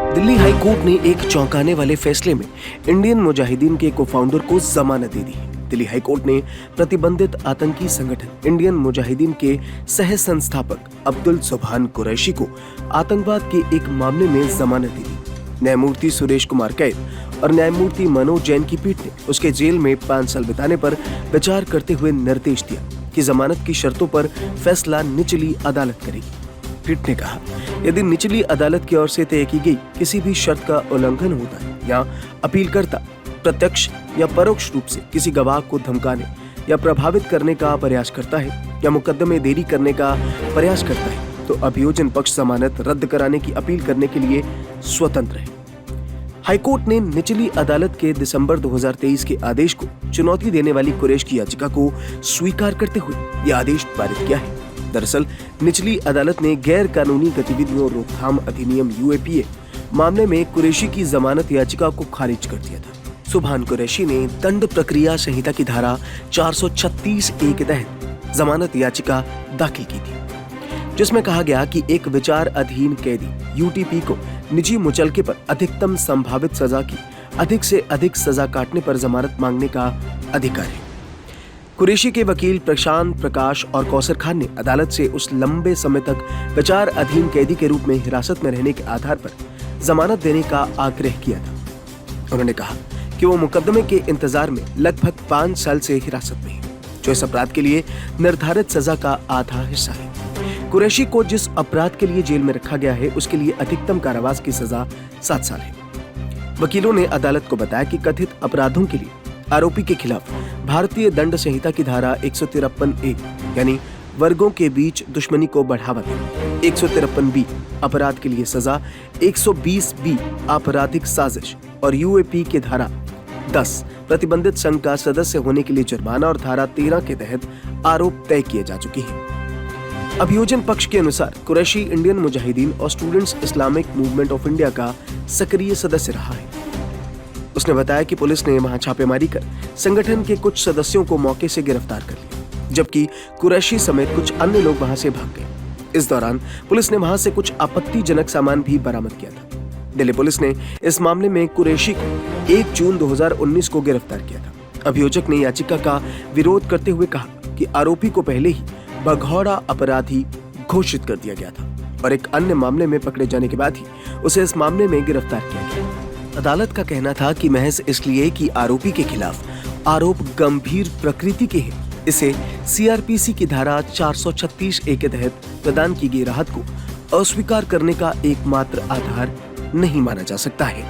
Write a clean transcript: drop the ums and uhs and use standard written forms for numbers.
Delhi high court ने एक चौंकाने वाले फैसले में इंडियन मुजाहिदीन के को-फाउंडर को जमानत दे दी है। दिल्ली हाई कोर्ट ने प्रतिबंधित आतंकी संगठन इंडियन मुजाहिदीन के सह संस्थापक अब्दुल सुभान कुरैशी को आतंकवाद के एक मामले में जमानत दे दी। न्यायमूर्ति सुरेश कुमार कैद और न्यायमूर्ति मनोज जैन की पीठ ने उसके जेल में 5 साल बिताने पर विचार करते हुए निर्देश दिया कि जमानत की शर्तों पर फैसला निचली अदालत करेगी। पीठ ने कहा, यदि निचली अदालत की ओर से तय की गई किसी भी शर्त का उल्लंघन होता है या अपीलकर्ता प्रत्यक्ष या परोक्ष रूप से किसी गवाह को धमकाने या प्रभावित करने का प्रयास करता है या मुकदमे देरी करने का प्रयास करता है, तो अभियोजन पक्ष जमानत रद्द कराने की अपील करने के लिए स्वतंत्र है। हाईकोर्ट ने निचली अदालत के दिसंबर 2023 के आदेश को चुनौती देने वाली कुरैश की याचिका को स्वीकार करते हुए यह आदेश पारित किया है। दरअसल निचली अदालत ने गैर कानूनी गतिविधियों रोकथाम अधिनियम यूएपीए मामले में कुरैशी की जमानत याचिका को खारिज कर दिया था। सुभान कुरैशी ने दंड प्रक्रिया संहिता की धारा 436(a) के तहत जमानत याचिका दाखिल की थी, जिसमें कहा गया कि एक विचार अधीन कैदी यूटीपी को निजी मुचलके पर अधिकतम संभावित सजा की अधिक से अधिक सजा काटने पर जमानत मांगने का अधिकार है। कुरैशी के वकील प्रशांत प्रकाश और कौसर खान ने अदालत से उस लंबे समय तक विचार अधीन कैदी के रूप में हिरासत में रहने के आधार पर जमानत देने का आग्रह किया था। उन्होंने कहा कि वो मुकदमे के इंतजार में लगभग 5 साल से हिरासत में है, जो इस अपराध के लिए निर्धारित सजा का आधा हिस्सा है। कुरैशी को जिस अपराध के लिए जेल में रखा गया है उसके लिए अधिकतम कारावास की सजा 7 साल है। वकीलों ने अदालत को बताया कि कथित अपराधों के लिए आरोपी के खिलाफ भारतीय दंड संहिता की धारा 153(a) यानी वर्गों के बीच दुश्मनी को बढ़ावा देना, 153(b) अपराध के लिए सजा, 120(b) आपराधिक साजिश और यूएपी के धारा 10 प्रतिबंधित संघ का सदस्य होने के लिए जुर्माना और धारा 13 के तहत आरोप तय किए जा चुके हैं। अभियोजन पक्ष के अनुसार कुरैशी इंडियन मुजाहिदीन और students Islamic movement of India का सक्रिय सदस्य रहा है। उसने बताया कि पुलिस ने वहां छापेमारी कर संगठन के कुछ सदस्यों को मौके से गिरफ्तार कर लिया, जबकि कुरैशी समेत कुछ अन्य लोग वहां से भाग गए। इस दौरान पुलिस ने वहां से कुछ आपत्तिजनक सामान भी बरामद किया था। दिल्ली पुलिस ने इस मामले में कुरैशी को 1 जून 2019 को गिरफ्तार किया था। अभियोजक ने याचिका का विरोध करते हुए कहा कि आरोपी को पहले ही भगौड़ा अपराधी घोषित कर दिया गया था और एक अन्य मामले में पकड़े जाने के बाद ही उसे इस मामले में गिरफ्तार किया गया। अदालत का कहना था कि महज इसलिए कि आरोपी के खिलाफ आरोप गंभीर प्रकृति के हैं, इसे सीआरपीसी की धारा 436(a) के तहत प्रदान की गई राहत को अस्वीकार करने का एकमात्र आधार नहीं माना जा सकता है।